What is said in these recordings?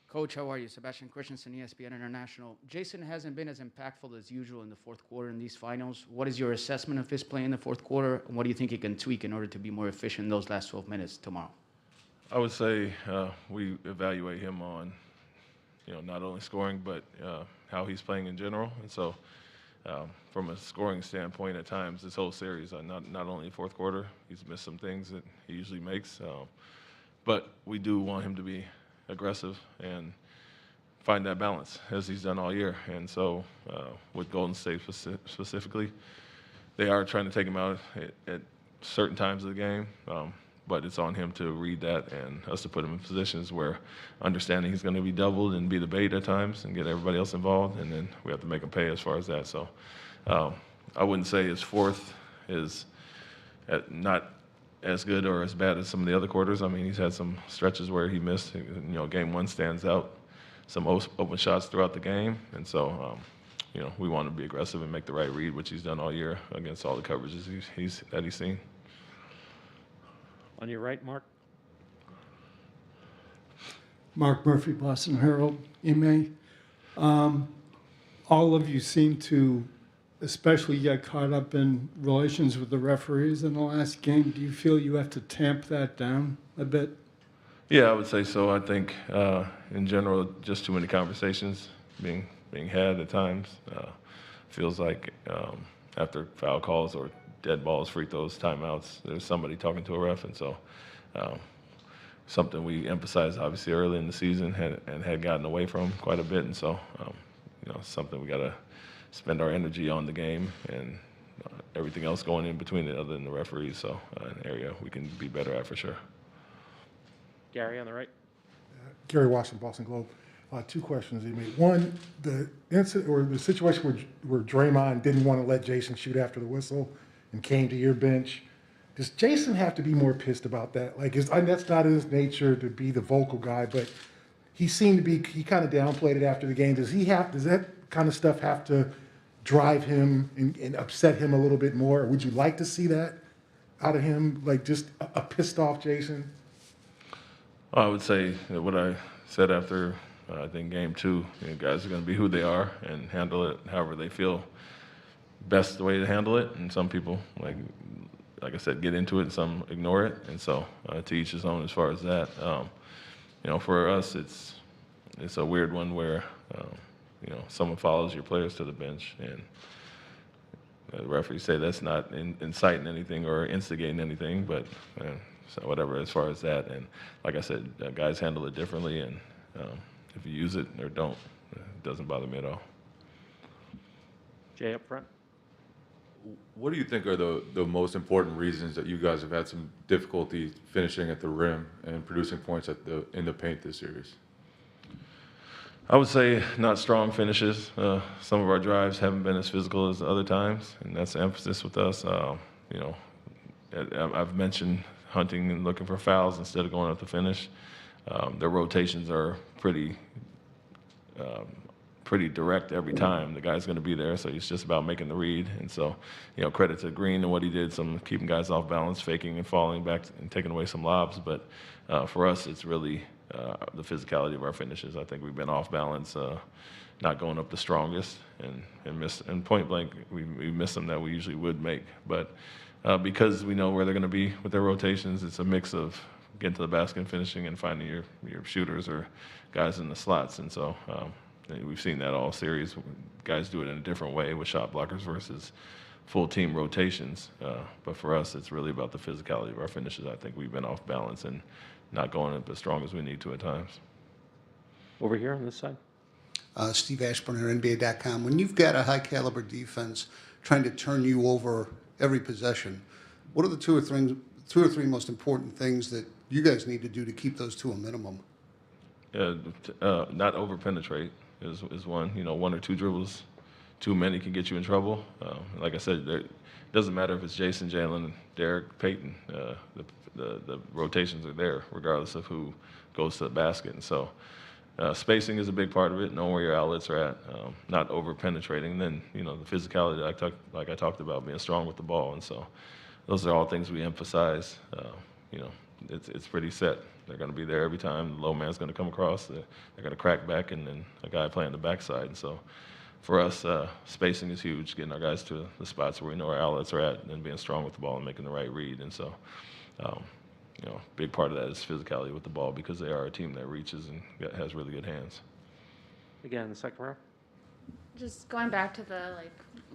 Coach, how are you? Sebastian Christensen, ESPN International. Jayson hasn't been as impactful as usual in the fourth quarter in these finals. What is your assessment of his play in the fourth quarter, and what do you think he can tweak in order to be more efficient in those last 12 minutes tomorrow? I would say we evaluate him on, not only scoring but how he's playing in general. And so, from a scoring standpoint, at times this whole series, not only fourth quarter, he's missed some things that he usually makes, but we do want him to be aggressive and find that balance as he's done all year. And so, with Golden State specifically, they are trying to take him out at certain times of the game. But it's on him to read that and us to put him in positions where understanding he's going to be doubled and be the bait at times and get everybody else involved, and then we have to make him pay as far as that. So I wouldn't say his fourth is not as good or as bad as some of the other quarters. I mean, he's had some stretches where he missed. Game one stands out, some open shots throughout the game, and so we want to be aggressive and make the right read, which he's done all year against all the coverages that he's seen. On your right, Mark. Mark Murphy, Boston Herald. Ime, all of you seem to especially get caught up in relations with the referees in the last game. Do you feel you have to tamp that down a bit? Yeah, I would say so. I think, in general, just too many conversations being had at times. Feels like after foul calls or dead balls, free throws, timeouts, there's somebody talking to a ref, and so something we emphasized obviously early in the season had gotten away from quite a bit, and so something we got to spend our energy on the game and everything else going in between it other than the referees. So an area we can be better at for sure. Gary on the right. Gary Washington, Boston Globe. Two questions he made. One, the incident or the situation where Draymond didn't want to let Jayson shoot after the whistle and came to your bench. Does Jayson have to be more pissed about that? That's not in his nature to be the vocal guy, but he seemed to be, he kind of downplayed it after the game. Does that kind of stuff have to drive him and upset him a little bit more? Or would you like to see that out of him, like just a pissed off Jayson? I would say that what I said after, I think, game two, guys are going to be who they are and handle it however they feel best the way to handle it. And some people, like I said, get into it and some ignore it. And so to each his own as far as that. For us, it's a weird one where, someone follows your players to the bench and the referees say that's not inciting anything or instigating anything, but so whatever as far as that. And like I said, guys handle it differently, and if you use it or don't, it doesn't bother me at all. Jay up front. What do you think are the most important reasons that you guys have had some difficulty finishing at the rim and producing points in the paint this series? I would say not strong finishes. Some of our drives haven't been as physical as other times, and that's the emphasis with us. I've mentioned hunting and looking for fouls instead of going up to finish. Their rotations are pretty direct every time. The guy's going to be there, so it's just about making the read. And so, credit to Green and what he did, some keeping guys off balance, faking and falling back and taking away some lobs. But for us, it's really the physicality of our finishes. I think we've been off balance, not going up the strongest, and point blank, we miss them that we usually would make. But because we know where they're going to be with their rotations, it's a mix of getting to the basket and finishing and finding your shooters or guys in the slots. And so we've seen that all series. Guys do it in a different way with shot blockers versus full team rotations. But for us, it's really about the physicality of our finishes. I think we've been off balance and not going up as strong as we need to at times. Over here on this side. Steve Ashburner, NBA.com. When you've got a high caliber defense trying to turn you over every possession, what are the two or three most important things that you guys need to do to keep those to a minimum? Not over penetrate is one. One or two dribbles too many can get you in trouble. Like I said, it doesn't matter if it's Jayson, Jaylon, Derek, Peyton. The rotations are there regardless of who goes to the basket. And so spacing is a big part of it, knowing where your outlets are at, not over penetrating. And then, the physicality like I talked about, being strong with the ball. And so those are all things we emphasize. It's pretty set. They're going to be there every time. The low man's going to come across. They're going to crack back, and then a guy playing the backside. And so for us, spacing is huge, getting our guys to the spots where we know our outlets are at, and being strong with the ball and making the right read. And so, a big part of that is physicality with the ball, because they are a team that reaches and has really good hands. Again, in the second row. Just going back to the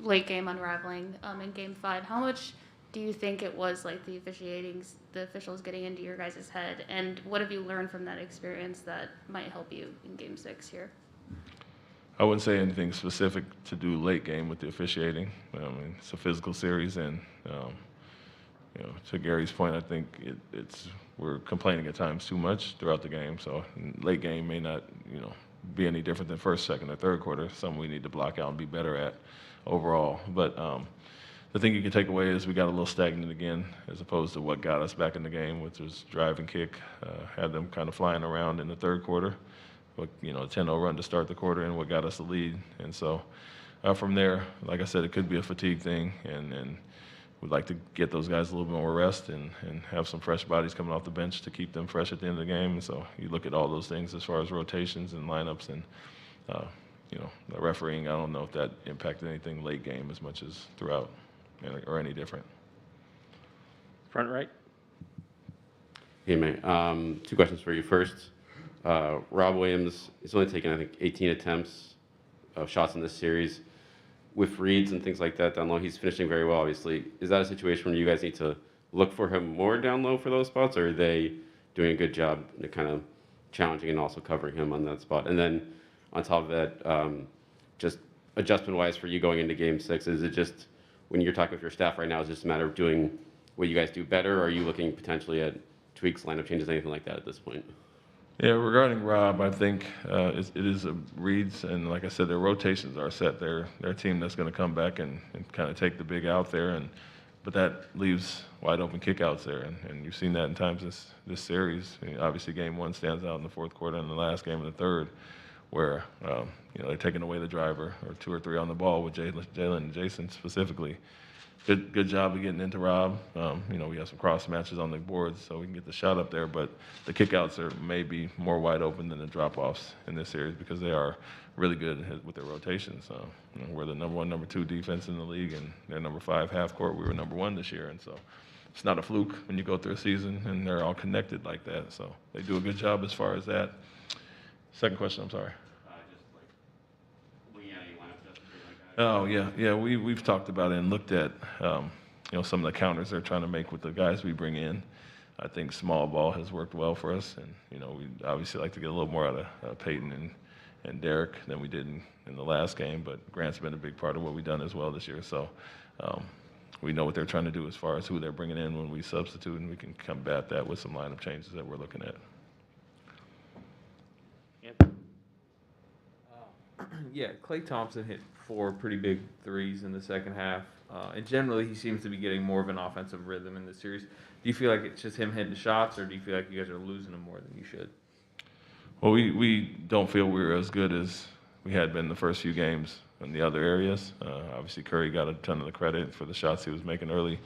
late game unraveling in Game 5, how much do you think it was the officials getting into your guys' head, and what have you learned from that experience that might help you in Game 6 here? I wouldn't say anything specific to do late game with the officiating. It's a physical series, and to Gary's point, I think we're complaining at times too much throughout the game. So late game may not, be any different than first, second, or third quarter. Something we need to block out and be better at overall. But the thing you can take away is we got a little stagnant again, as opposed to what got us back in the game, which was drive and kick. Had them kind of flying around in the third quarter. But, a 10-0 run to start the quarter, and what got us the lead. And so from there, like I said, it could be a fatigue thing, and we'd like to get those guys a little bit more rest and have some fresh bodies coming off the bench to keep them fresh at the end of the game. And so you look at all those things as far as rotations and lineups, and the refereeing, I don't know if that impacted anything late game as much as throughout, or any different. Front right. Hey, man. Two questions for you. First, Rob Williams is only taken, I think, 18 attempts of shots in this series. With reads and things like that down low, he's finishing very well, obviously. Is that a situation where you guys need to look for him more down low for those spots, or are they doing a good job kind of challenging and also covering him on that spot? And then on top of that, just adjustment-wise for you going into Game 6, is it just, when you're talking with your staff right now, is it just a matter of doing what you guys do better, or are you looking potentially at tweaks, lineup changes, anything like that at this point? Yeah, regarding Rob, I think it is reads, and like I said, their rotations are set. They're a team that's going to come back and kind of take the big out there, but that leaves wide open kickouts there, and you've seen that in times this series. Obviously, Game 1 stands out in the fourth quarter, and the last game in the third, where they're taking away the driver, or 2 or 3 on the ball with Jaylon and Jayson specifically. Good job of getting into Rob. We have some cross matches on the boards, so we can get the shot up there. But the kickouts are maybe more wide open than the drop-offs in this series, because they are really good with their rotations. We're the number 1, number 2 defense in the league, and they're number 5 half court. We were number 1 this year, and so it's not a fluke when you go through a season and they're all connected like that. So they do a good job as far as that. Second question, I'm sorry. Oh, yeah. We've talked about it and looked at some of the counters they're trying to make with the guys we bring in. I think small ball has worked well for us, and we obviously like to get a little more out of Peyton and Derek than we did in the last game. But Grant's been a big part of what we've done as well this year. So we know what they're trying to do as far as who they're bringing in when we substitute, and we can combat that with some lineup changes that we're looking at. Yeah, Klay Thompson hit 4 pretty big threes in the second half. And generally, he seems to be getting more of an offensive rhythm in this series. Do you feel like it's just him hitting shots, or do you feel like you guys are losing him more than you should? Well, we don't feel we're as good as we had been the first few games in the other areas. Obviously, Curry got a ton of the credit for the shots he was making early.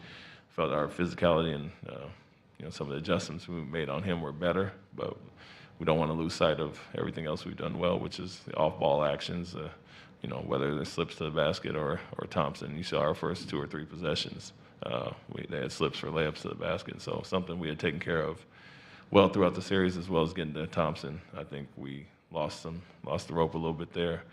Felt our physicality and some of the adjustments we made on him were better, but we don't want to lose sight of everything else we've done well, which is the off-ball actions, whether they're slips to the basket or Thompson. You saw our first 2 or 3 possessions. They had slips for layups to the basket, so something we had taken care of well throughout the series, as well as getting to Thompson. I think we lost the rope a little bit there.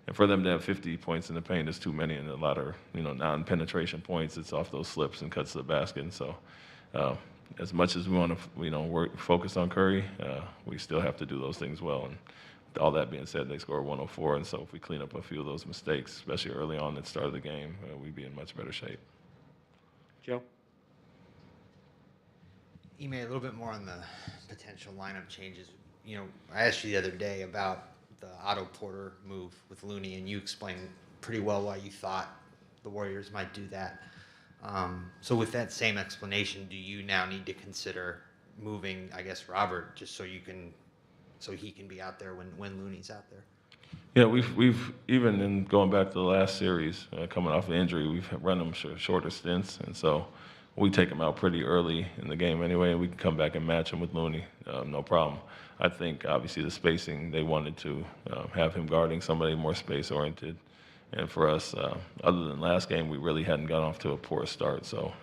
And for them to have 50 points in the paint is too many, and a lot of non-penetration points. It's off those slips and cuts to the basket. And so as much as we want to focus on Curry, we still have to do those things well. And all that being said, they scored 104, and so if we clean up a few of those mistakes, especially early on at the start of the game, we'd be in much better shape. Joe? Ime, a little bit more on the potential lineup changes. I asked you the other day about the Otto Porter move with Looney, and you explained pretty well why you thought the Warriors might do that. So with that same explanation, do you now need to consider moving, I guess, Robert, just so he can be out there when Looney's out there? Yeah, we've even in going back to the last series, coming off the injury, we've run them shorter stints, and so we take him out pretty early in the game anyway, and we can come back and match him with Looney, no problem. I think obviously the spacing, they wanted to have him guarding somebody more space-oriented. And for us, other than last game, we really hadn't got off to a poor start. So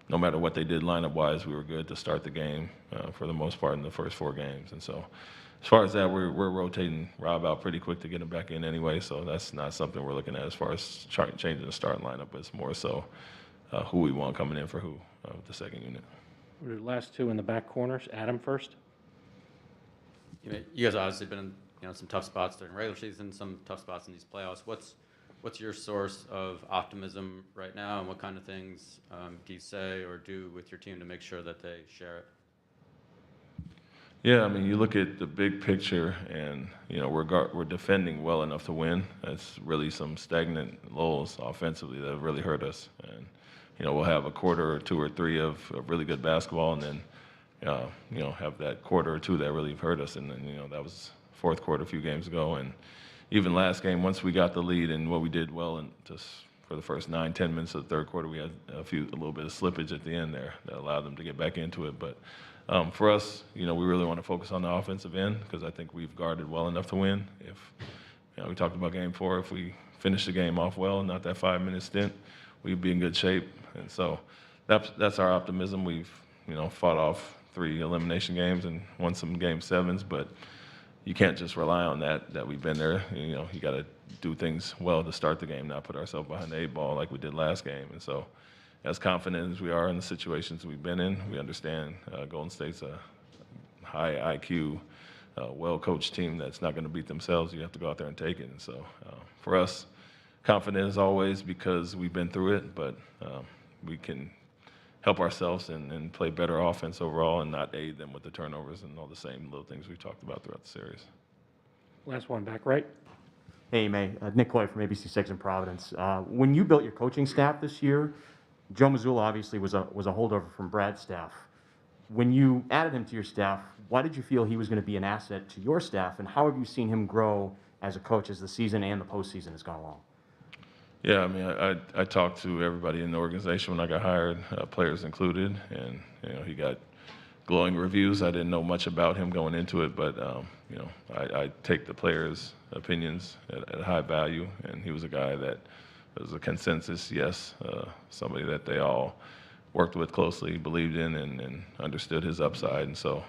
no matter what they did lineup-wise, we were good to start the game for the most part in the first 4 games. And so as far as that, we're rotating Rob out pretty quick to get him back in anyway. So that's not something we're looking at as far as changing the starting lineup. It's more so who we want coming in for who with the second unit. The last two in the back corners. Adam first. You guys have obviously been in some tough spots during regular season, some tough spots in these playoffs. What's your source of optimism right now, and what kind of things do you say or do with your team to make sure that they share it? Yeah, I mean, you look at the big picture, and we're defending well enough to win. It's really some stagnant lulls offensively that have really hurt us. And we'll have a quarter or 2 or 3 of really good basketball, and then have that quarter or 2 that really hurt us. And then that was fourth quarter a few games ago, and even last game, once we got the lead and what we did well, and just for the first 9-10 minutes of the third quarter, we had a little bit of slippage at the end there that allowed them to get back into it. But for us, we really want to focus on the offensive end because I think we've guarded well enough to win. If we talked about Game 4, if we finish the game off well, not that 5-minute stint, we'd be in good shape. And so that's our optimism. We've fought off 3 elimination games and won some Game 7s, but you can't just rely on that we've been there. You got to do things well to start the game, not put ourselves behind the 8 ball like we did last game. And so as confident as we are in the situations we've been in, we understand Golden State's a high IQ, well-coached team that's not going to beat themselves. You have to go out there and take it. And so for us, confident as always because we've been through it, but we can help ourselves and play better offense overall and not aid them with the turnovers and all the same little things we've talked about throughout the series. Last one, back right. Hey, Ime. Nick Coy from ABC6 in Providence. When you built your coaching staff this year, Joe Mazzulla obviously was a holdover from Brad's staff. When you added him to your staff, why did you feel he was going to be an asset to your staff, and how have you seen him grow as a coach as the season and the postseason has gone along? Yeah, I mean, I talked to everybody in the organization when I got hired, players included, and he got glowing reviews. I didn't know much about him going into it, but I take the players' opinions at high value, and he was a guy that was a consensus yes, somebody that they all worked with closely, believed in, and understood his upside. And so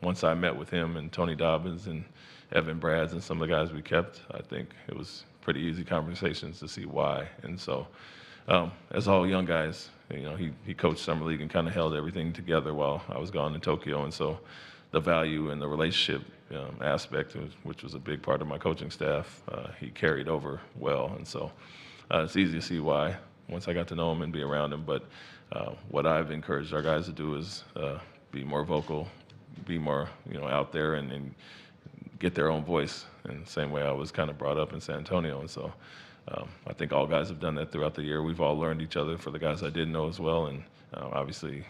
once I met with him and Tony Dobbins and Evan Brads and some of the guys we kept, I think it was pretty easy conversations to see why. And so as all young guys, he coached Summer League and kind of held everything together while I was gone in Tokyo. And so the value and the relationship aspect, which was a big part of my coaching staff, he carried over well. And so it's easy to see why once I got to know him and be around him. But what I've encouraged our guys to do is be more vocal, be more out there and get their own voice in the same way I was kind of brought up in San Antonio. And so I think all guys have done that throughout the year. We've all learned each other for the guys I didn't know as well. And obviously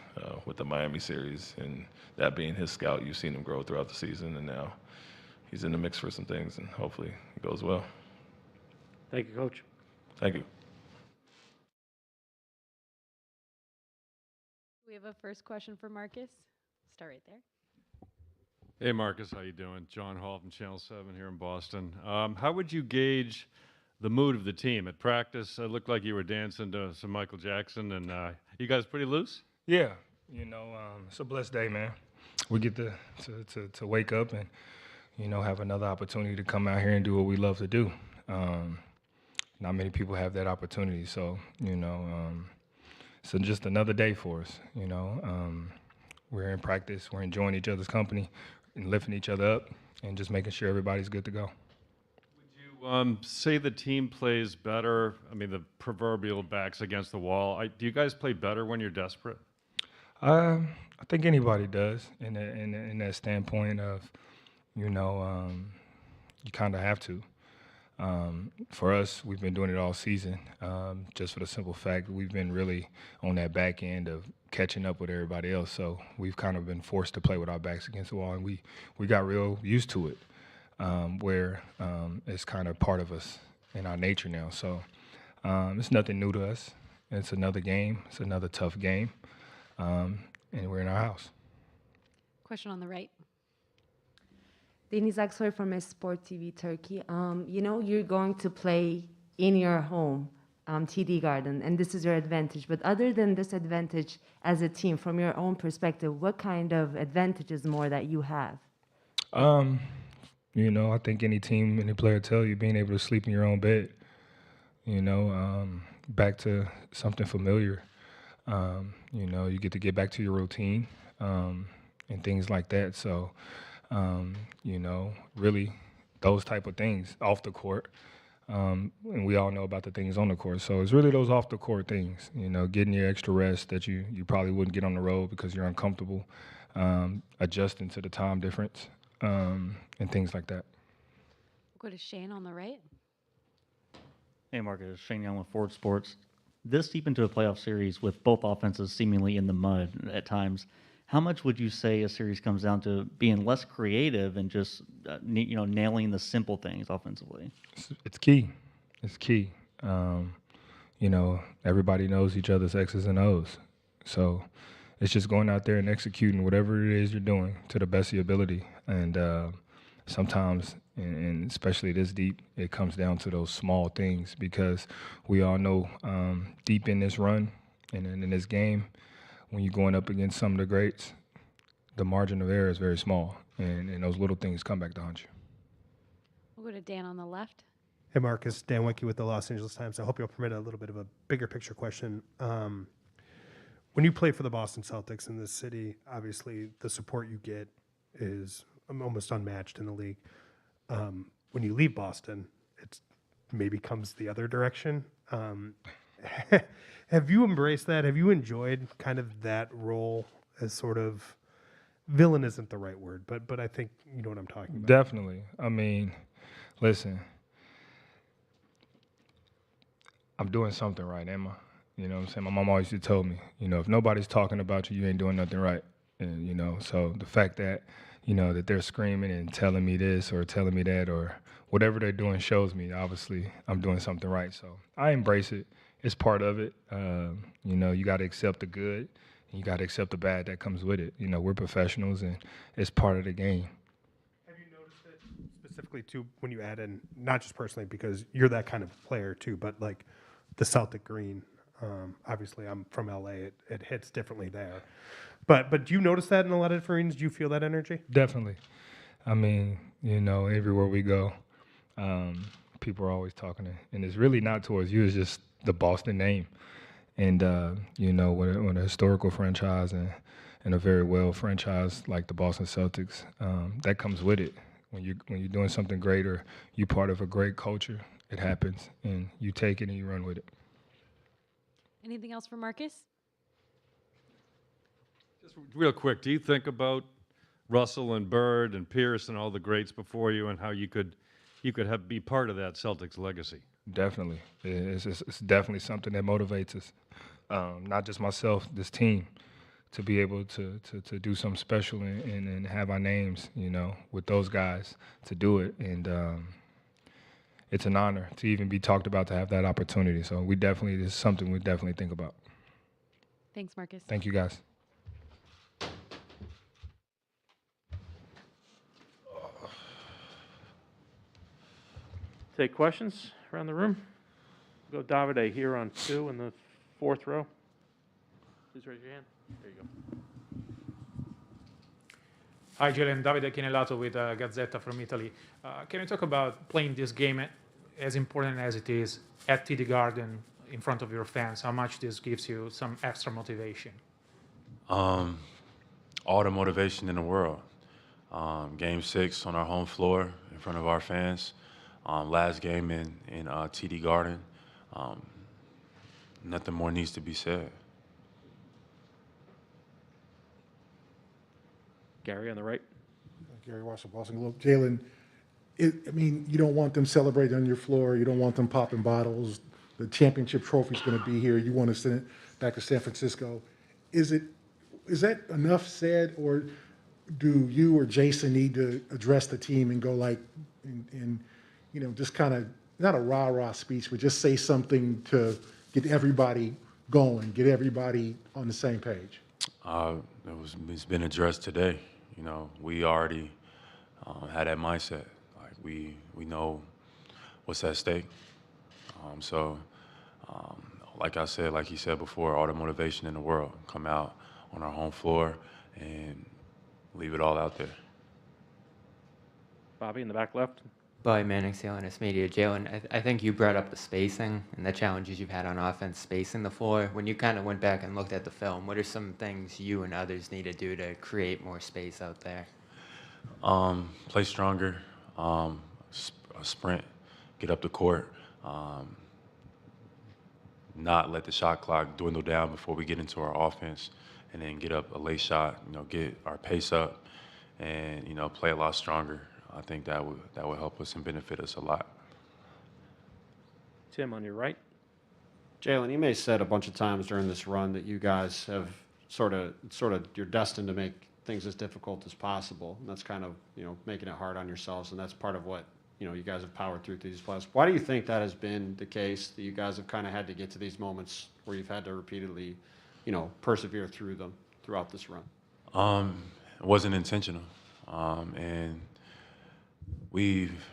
with the Miami series and that being his scout, you've seen him grow throughout the season. And now he's in the mix for some things, and hopefully it goes well. Thank you, Coach. Thank you. We have a first question for Marcus. Start right there. Hey, Marcus, how you doing? John Hall from Channel 7 here in Boston. How would you gauge the mood of the team? At practice, it looked like you were dancing to some Michael Jackson, and you guys pretty loose? Yeah, it's a blessed day, man. We get to wake up and, have another opportunity to come out here and do what we love to do. Not many people have that opportunity, so, so just another day for us, We're in practice, we're enjoying each other's company and lifting each other up and just making sure everybody's good to go. Would you say the team plays better? I mean, the proverbial backs against the wall. Do you guys play better when you're desperate? I think anybody does in that standpoint of, you kind of have to. For us, we've been doing it all season, just for the simple fact that we've been really on that back end of catching up with everybody else. So we've kind of been forced to play with our backs against the wall, and we got real used to it, where it's kind of part of us in our nature now. So it's nothing new to us. It's another game. It's another tough game, and we're in our house. Question on the right. Deniz Aksoy from Sport TV Turkey. You know, you're going to play in your home, TD Garden, and this is your advantage. But other than this advantage as a team, from your own perspective, what kind of advantages more that you have? You know, I think any team, any player tell you, being able to sleep in your own bed, you know, back to something familiar. You know, you get to get back to your routine and things like that. So, you know, really those type of things off the court. And we all know about the things on the court. So it's really those off the court things, you know, getting your extra rest that you probably wouldn't get on the road because you're uncomfortable, adjusting to the time difference, and things like that. We'll go to Shane on the right. Hey, Marcus. Shane Young with Ford Sports. This deep into a playoff series with both offenses seemingly in the mud at times, how much would you say a series comes down to being less creative and just you know, nailing the simple things offensively? It's key. It's key. You know, everybody knows each other's X's and O's. So it's just going out there and executing whatever it is you're doing to the best of your ability. And sometimes, and especially this deep, it comes down to those small things because we all know deep in this run and in this game, when you're going up against some of the greats, the margin of error is very small, and those little things come back to haunt you. We'll go to Dan on the left. Hey, Marcus. Dan Winke with the Los Angeles Times. I hope you'll permit a little bit of a bigger picture question. When you play for the Boston Celtics in this city, obviously the support you get is almost unmatched in the league. When you leave Boston, it maybe comes the other direction. Have you embraced that? Have you enjoyed kind of that role as sort of villain isn't the right word, but I think you know what I'm talking about. Definitely. I mean, listen, I'm doing something right, am I? You know what I'm saying? My mom always used to tell me, you know, if nobody's talking about you, you ain't doing nothing right. And, you know, so the fact that, you know, that they're screaming and telling me this or telling me that or whatever they're doing shows me, obviously, I'm doing something right. So I embrace it. It's part of it. You know, you got to accept the good and you got to accept the bad that comes with it. You know, we're professionals and it's part of the game. Have you noticed it specifically, too, when you add in, not just personally, because you're that kind of player, too, but like the Celtic green, obviously I'm from LA, it hits differently there. But do you notice that in a lot of different arenas? Do you feel that energy? Definitely. I mean, you know, everywhere we go, people are always talking, and it's really not towards you, it's just the Boston name. And, you know, when a historical franchise and a very well franchise like the Boston Celtics, that comes with it. When you're doing something great or you're part of a great culture, it happens, and you take it and you run with it. Anything else for Marcus? Just real quick, do you think about Russell and Bird and Pierce and all the greats before you and how you could be part of that Celtics legacy? Definitely. It's definitely something that motivates us. Not just myself, this team, to be able to do something special and have our names, you know, with those guys to do it. And it's an honor to even be talked about to have that opportunity. So this is something we definitely think about. Thanks, Marcus. Thank you, guys. Take questions around the room. We'll go Davide here on 2 in the 4th row. Please raise your hand. There you go. Hi, Jaylon. Davide Chinellato with Gazzetta from Italy. Can you talk about playing this game as important as it is at TD Garden in front of your fans? How much this gives you some extra motivation? All the motivation in the world. Game 6 on our home floor in front of our fans. Last game in TD Garden. Nothing more needs to be said. Gary on the right. Gary Washington, Boston Globe. Jaylon, I mean, you don't want them celebrating on your floor. You don't want them popping bottles. The championship trophy's going to be here. You want to send it back to San Francisco. Is that enough said, or do you or Jayson need to address the team and go like, and you know, just kind of not a rah-rah speech, but just say something to get everybody going, get everybody on the same page? It's been addressed today. You know, we already had that mindset. Like we know what's at stake. Like I said, like he said before, all the motivation in the world, come out on our home floor and leave it all out there. Bobby in the back left. Bobby Manning, CLNS Media. Jaylon, I think you brought up the spacing and the challenges you've had on offense spacing the floor. When you kind of went back and looked at the film, what are some things you and others need to do to create more space out there? Play stronger, sprint, get up the court, not let the shot clock dwindle down before we get into our offense, and then get up a late shot, you know, get our pace up, and, you know, play a lot stronger. I think that would help us and benefit us a lot. Tim on your right. Jaylon, Ime said a bunch of times during this run that you guys have sort of you're destined to make things as difficult as possible. And that's kind of, you know, making it hard on yourselves, and that's part of what, you know, you guys have powered through these playoffs. Why do you think that has been the case, that you guys have kind of had to get to these moments where you've had to repeatedly, you know, persevere through them throughout this run? It wasn't intentional, and we've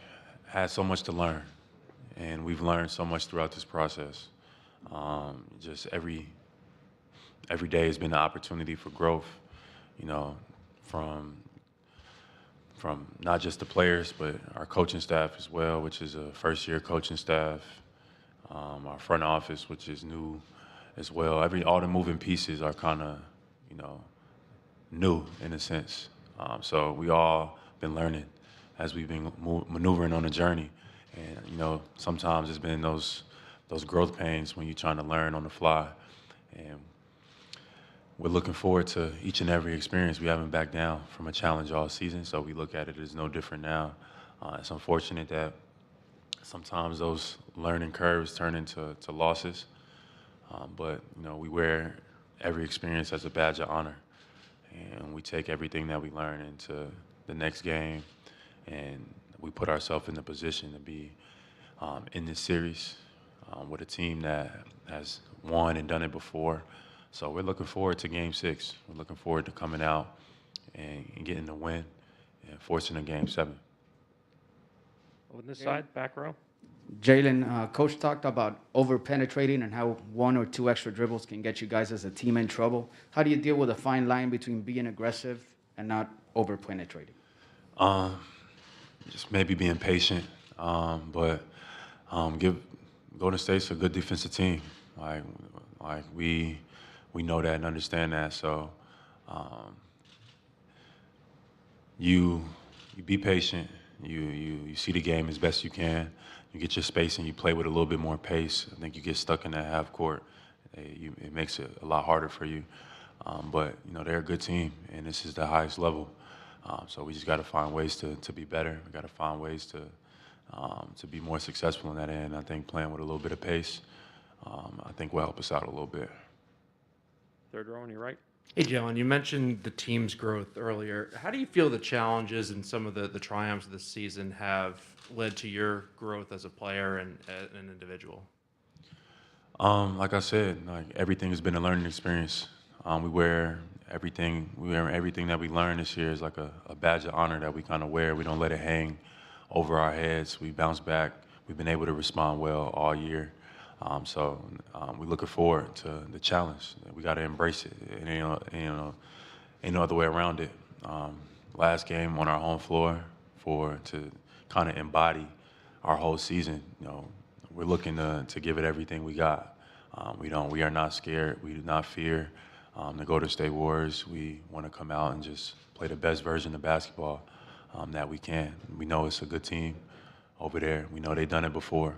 had so much to learn, and we've learned so much throughout this process. Just every day has been an opportunity for growth, you know, from not just the players, but our coaching staff as well, which is a first-year coaching staff, our front office, which is new as well. All the moving pieces are kind of, you know, new in a sense. So we all been learning as we've been maneuvering on the journey. And, you know, sometimes it's been those growth pains when you're trying to learn on the fly. And we're looking forward to each and every experience. We haven't backed down from a challenge all season, so we look at it as no different now. It's unfortunate that sometimes those learning curves turn into losses, but, you know, we wear every experience as a badge of honor, and we take everything that we learn into the next game, and we put ourselves in the position to be in this series with a team that has won and done it before. So we're looking forward to Game 6. We're looking forward to coming out and getting the win and forcing a Game 7. On this side, back row. Jaylon, Coach talked about over-penetrating and how 1 or 2 extra dribbles can get you guys as a team in trouble. How do you deal with a fine line between being aggressive and not over-penetrating? Just maybe being patient, but give Golden State's a good defensive team. Like we know that and understand that. So you be patient. You see the game as best you can. You get your space and you play with a little bit more pace. I think you get stuck in that half court. It makes it a lot harder for you. But, you know, they're a good team, and this is the highest level. So we just got to find ways to be better. We got to find ways to be more successful in that end. I think playing with a little bit of pace, I think will help us out a little bit. Third row on your right. Hey, Jaylon, you mentioned the team's growth earlier. How do you feel the challenges and some of the triumphs of this season have led to your growth as a player and an individual? Like I said, like everything has been a learning experience. We wear everything that we learned this year is like a badge of honor that we kind of wear. We don't let it hang over our heads. We bounce back. We've been able to respond well all year. So we're looking forward to the challenge. We got to embrace it. Ain't no other way around it. Last game on our home floor to kind of embody our whole season. You know, we're looking to give it everything we got. We are not scared. We do not fear the Golden State Warriors. We want to come out and just play the best version of basketball that we can. We know it's a good team over there. We know they've done it before.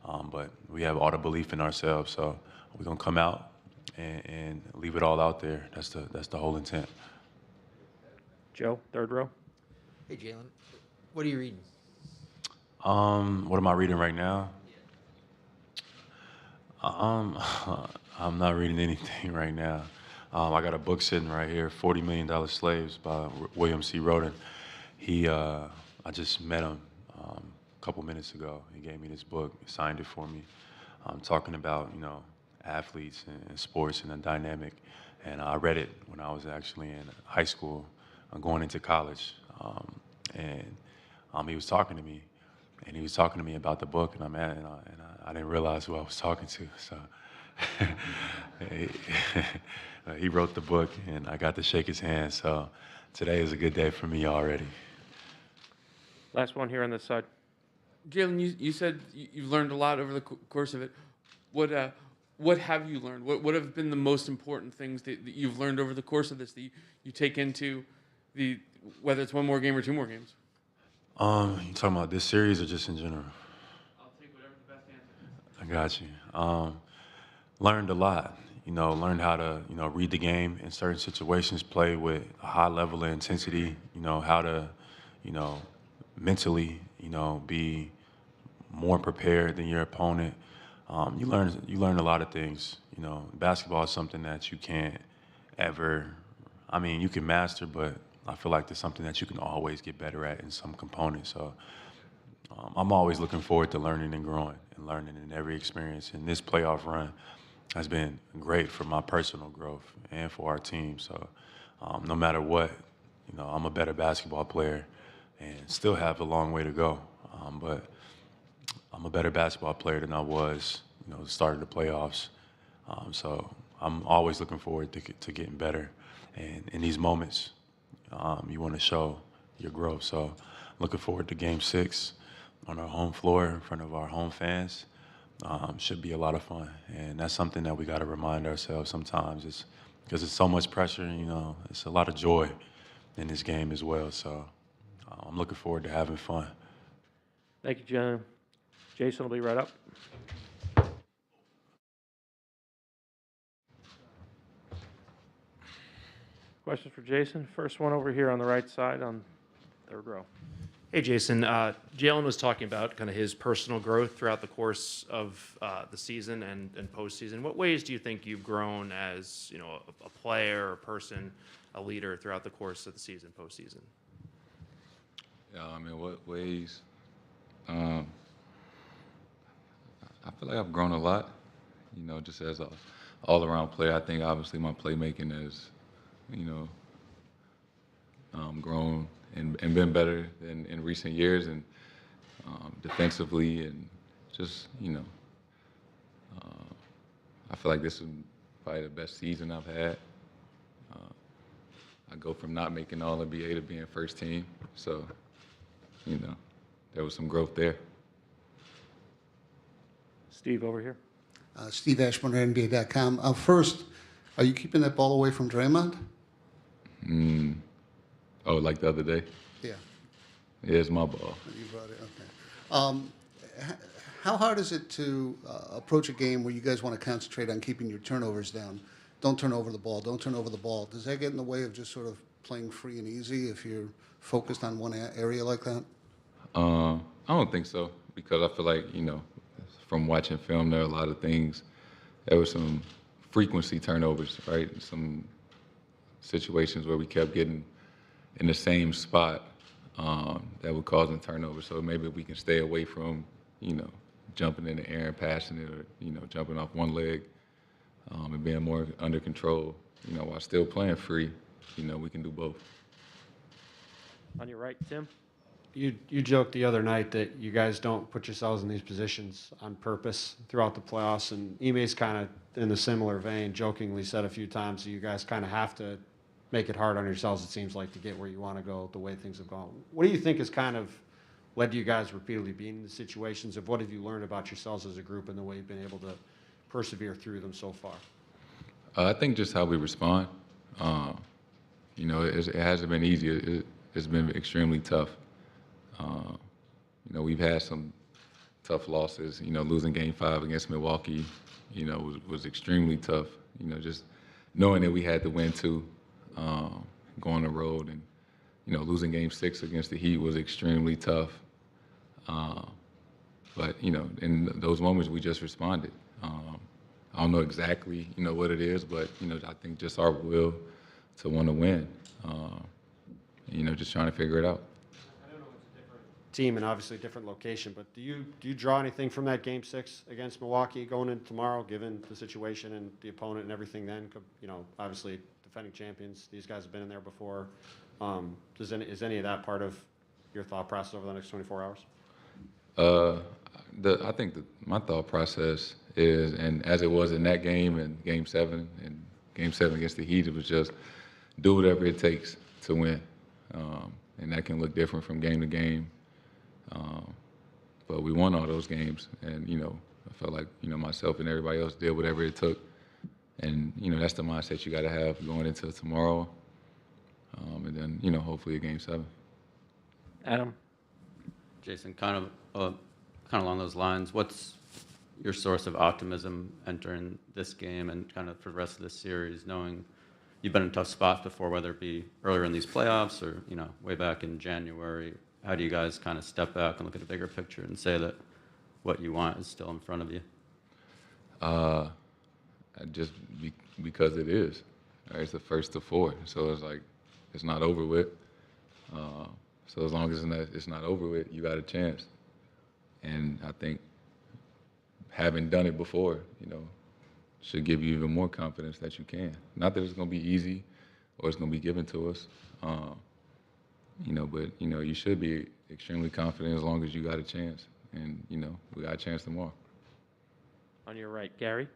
But we have all the belief in ourselves, so we're gonna come out and leave it all out there. That's the whole intent. Joe, third row. Hey, Jaylon, what are you reading? What am I reading right now? I'm not reading anything right now. I got a book sitting right here, $40 Million Slaves by William C. Roden. I just met him a couple minutes ago. He gave me this book, signed it for me, talking about, you know, athletes and sports and the dynamic. And I read it when I was actually in high school, going into college. And he was talking to me, and he was talking to me about the book, and I didn't realize who I was talking to. So he wrote the book, and I got to shake his hand. So today is a good day for me already. Last one here on this side. Jaylon, you said you've learned a lot over the course of it. What have you learned? What have been the most important things that you've learned over the course of this that you take into whether it's one more game or two more games? You talking about this series or just in general? I'll take whatever the best answer. I got you. Learned a lot. Learned how to, read the game in certain situations, play with a high level of intensity, how to, mentally, be more prepared than your opponent. You learn a lot of things. Basketball is something that you can't ever, you can master, but I feel like there's something that you can always get better at in some components. So I'm always looking forward to learning and growing and learning in every experience. And this playoff run has been great for my personal growth and for our team. So no matter what, I'm a better basketball player and still have a long way to go. But I'm a better basketball player than I was, the start of the playoffs. So I'm always looking forward to getting better. And in these moments, you want to show your growth. So looking forward to Game 6 on our home floor in front of our home fans. Should be a lot of fun. And that's something that we got to remind ourselves sometimes, is because it's so much pressure, it's a lot of joy in this game as well. So I'm looking forward to having fun. Thank you, John. Jason will be right up. Questions for Jason? First one over here on the right side on third row. Hey, Jason. Jaylon was talking about kind of his personal growth throughout the course of the season and postseason. What ways do you think you've grown as a player, a person, a leader throughout the course of the season, postseason? Yeah, what ways? I feel like I've grown a lot, just as an all-around player. I think obviously my playmaking has, grown and been better than in recent years, and defensively, and just, I feel like this is probably the best season I've had. I go from not making All-NBA to being first team, so, there was some growth there. Steve over here. Steve Ashburn, NBA.com. First, are you keeping that ball away from Draymond? Oh, like the other day? Yeah. Yeah, it's my ball. You brought it, okay. How hard is it to approach a game where you guys want to concentrate on keeping your turnovers down? Don't turn over the ball, don't turn over the ball. Does that get in the way of just sort of playing free and easy if you're focused on one area like that? I don't think so, because I feel like, from watching film, there are a lot of things. There were some frequency turnovers, right? Some situations where we kept getting in the same spot that would cause a turnover. So maybe we can stay away from, jumping in the air and passing it, or, jumping off one leg and being more under control, while still playing free. We can do both. On your right, Tim. You joked the other night that you guys don't put yourselves in these positions on purpose throughout the playoffs, and Ime's kind of in a similar vein, jokingly said a few times that you guys kind of have to make it hard on yourselves, it seems like, to get where you want to go the way things have gone. What do you think has kind of led you guys repeatedly being in the situations of what have you learned about yourselves as a group and the way you've been able to persevere through them so far? I think just how we respond. It hasn't been easy. It's been extremely tough. We've had some tough losses. Losing Game 5 against Milwaukee, was extremely tough. Just knowing that we had to win too, go on the road, and losing Game 6 against the Heat was extremely tough. But in those moments we just responded. I don't know exactly what it is, but I think just our will to want to win. Just trying to figure it out. team and obviously a different location, but do you draw anything from that Game 6 against Milwaukee going into tomorrow, given the situation and the opponent and everything then? You know, obviously defending champions, these guys have been in there before. Is any of that part of your thought process over the next 24 hours? I think my thought process is, and as it was in that game and Game 7 against the Heat, it was just do whatever it takes to win. And that can look different from game to game. But we won all those games, and, you know, I felt like, you know, myself and everybody else did whatever it took. And, you know, that's the mindset you got to have going into tomorrow. And then, you know, hopefully a Game 7. Adam? Jayson, kind of along those lines, what's your source of optimism entering this game and kind of for the rest of this series, knowing you've been in tough spots before, whether it be earlier in these playoffs or, you know, way back in January? How do you guys kind of step back and look at the bigger picture and say that what you want is still in front of you? Because it is. Right? It's the first to 4, so it's like it's not over with. So as long as it's not over with, you got a chance. And I think having done it before, you know, should give you even more confidence that you can. Not that it's going to be easy or it's going to be given to us, you know, but, you know, you should be extremely confident as long as you got a chance. And, you know, we got a chance tomorrow. On your right, Gary?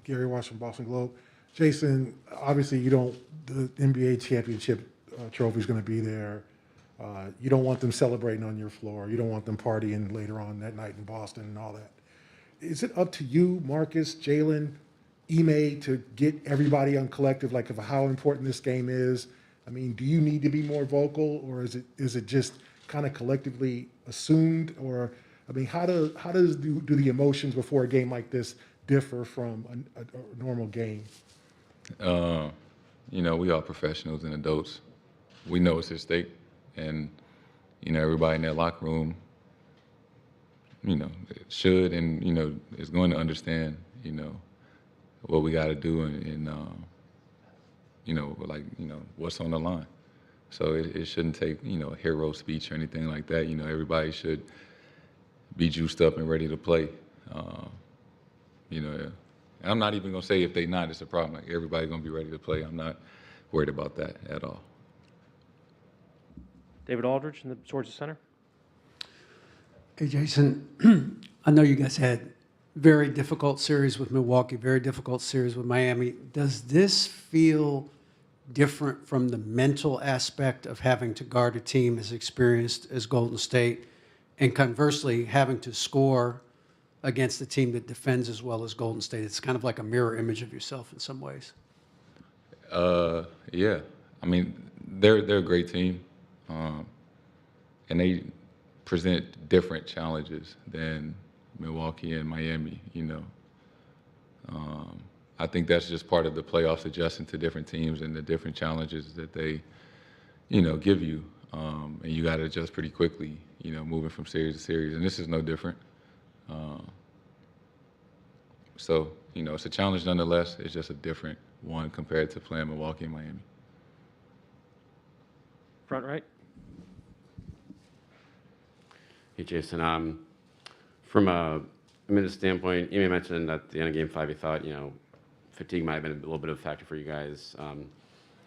Gary Washington, Boston Globe. Jayson, obviously the NBA championship trophy is going to be there. You don't want them celebrating on your floor. You don't want them partying later on that night in Boston and all that. Is it up to you, Marcus, Jaylon, Ime, to get everybody on collective, like, of how important this game is? I mean, do you need to be more vocal, or is it just kind of collectively assumed? Or, I mean, how do the emotions before a game like this differ from a normal game? You know, we are professionals and adults. We know it's at stake, and, you know, everybody in that locker room, you know, should and, you know, is going to understand, you know, what we got to do and you know, like, you know, what's on the line. So it shouldn't take, you know, a hero speech or anything like that. You know, everybody should be juiced up and ready to play. You know, and I'm not even going to say if they not, it's a problem. Like, everybody's going to be ready to play. I'm not worried about that at all. David Aldridge in the Georgia Center. Hey, Jayson, I know you guys had very difficult series with Milwaukee, very difficult series with Miami. Does this feel different from the mental aspect of having to guard a team as experienced as Golden State, and conversely, having to score against a team that defends as well as Golden State? It's kind of like a mirror image of yourself in some ways. Yeah. I mean, they're a great team, and they present different challenges than Milwaukee and Miami, you know. I think that's just part of the playoffs, adjusting to different teams and the different challenges that they, you know, give you. And you got to adjust pretty quickly, you know, moving from series to series. And this is no different. So, you know, it's a challenge nonetheless. It's just a different one compared to playing Milwaukee and Miami. Front right. Hey, Jayson. From a minute standpoint, Ime mentioned at the end of Game 5, he thought, you know, fatigue might have been a little bit of a factor for you guys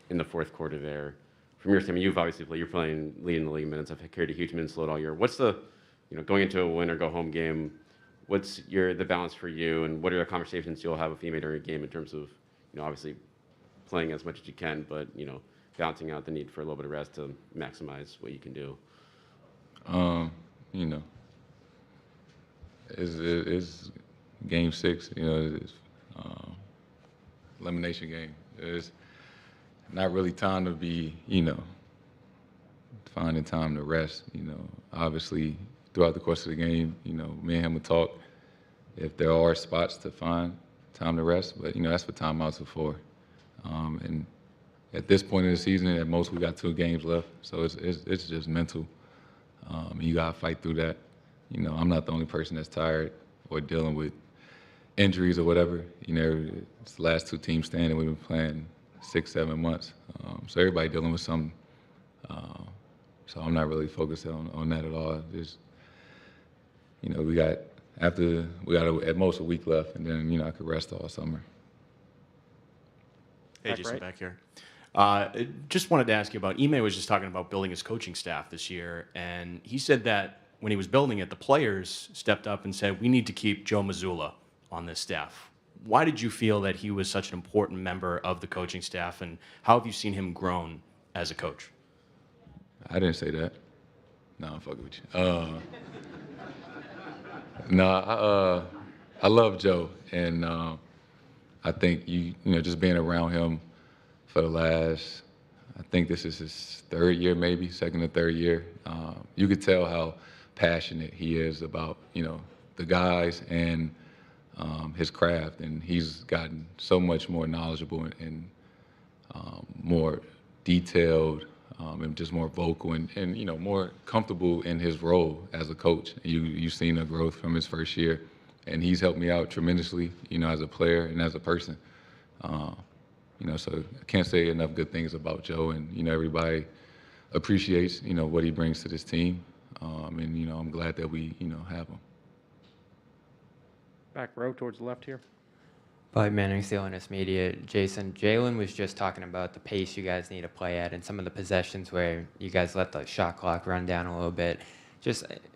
in the fourth quarter there. From your standpoint, you've obviously leading the league minutes. I've carried a huge minutes load all year. What's the, you know, going into a win or go home game, what's the balance for you, and what are the conversations you'll have with Ime during a game in terms of, you know, obviously playing as much as you can, but, you know, balancing out the need for a little bit of rest to maximize what you can do? You know, it's Game 6. You know, it's elimination game. It's not really time to be, you know, finding time to rest. You know, obviously throughout the course of the game, you know, me and him would talk if there are spots to find time to rest. But, you know, that's what timeouts are for. And at this point in the season, at most we got 2 games left, so it's just mental. You gotta fight through that. You know, I'm not the only person that's tired or dealing with injuries or whatever. You know, it's the last 2 teams standing. We've been playing 6-7 months, so everybody dealing with something. So I'm not really focused on that at all. Just, we got at most a week left, and then, I could rest all summer. Hey, Back Jason, right. back here. Just wanted to ask you about, Ime was just talking about building his coaching staff this year, and he said that when he was building it, the players stepped up and said, we need to keep Joe Mazzulla on this staff. Why did you feel that he was such an important member of the coaching staff, and how have you seen him grown as a coach? I didn't say that. No, I'm fucking with you. No, I love Joe, and I think just being around him for the last, I think this is his third year, maybe second or third year. You could tell how passionate he is about the guys and his craft, and he's gotten so much more knowledgeable and more detailed. And just more vocal and more comfortable in his role as a coach. You've seen the growth from his first year, and he's helped me out tremendously, as a player and as a person. So I can't say enough good things about Joe, and everybody appreciates what he brings to this team, and I'm glad that we have him. Back row towards the left here. Bobby Manning, CLNS Media. Jason, Jaylon was just talking about the pace you guys need to play at and some of the possessions where you guys let the shot clock run down a little bit.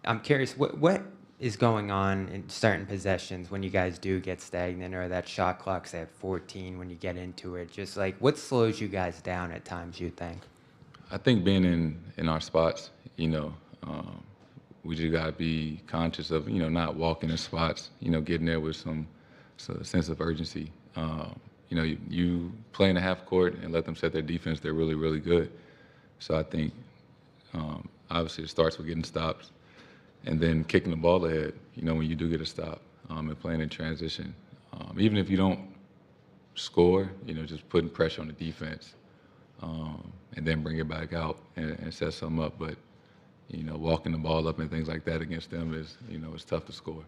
I'm curious, what is going on in certain possessions when you guys do get stagnant, or that shot clock's at 14 when you get into it? Just what slows you guys down at times, you think? I think being in our spots, we just got to be conscious of, not walking in spots, getting there with some sense of urgency. You play in the half court and let them set their defense, they're really, really good. So I think, obviously, it starts with getting stops and then kicking the ball ahead, when you do get a stop, and playing in transition. Even if you don't score, just putting pressure on the defense, and then bring it back out and set something up. But, walking the ball up and things like that against them is, it's tough to score.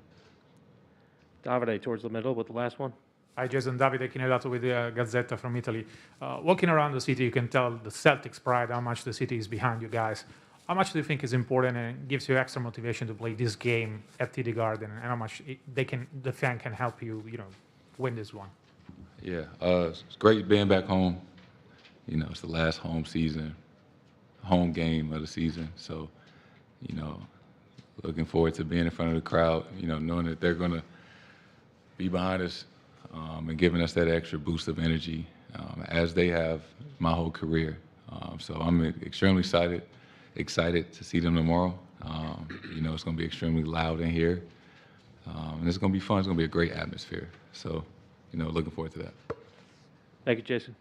Davide towards the middle with the last one. Hi, Jason. Davide Chinelato with the Gazzetta from Italy. Walking around the city, you can tell the Celtics pride, how much the city is behind you guys. How much do you think is important and gives you extra motivation to play this game at TD Garden, and how much the fan can help you, win this one? Yeah, it's great being back home. It's the last home game of the season. So, looking forward to being in front of the crowd, knowing that they're going to be behind us and giving us that extra boost of energy as they have my whole career. So I'm extremely excited to see them tomorrow. It's going to be extremely loud in here. And it's going to be fun. It's going to be a great atmosphere. So, looking forward to that. Thank you, Jason.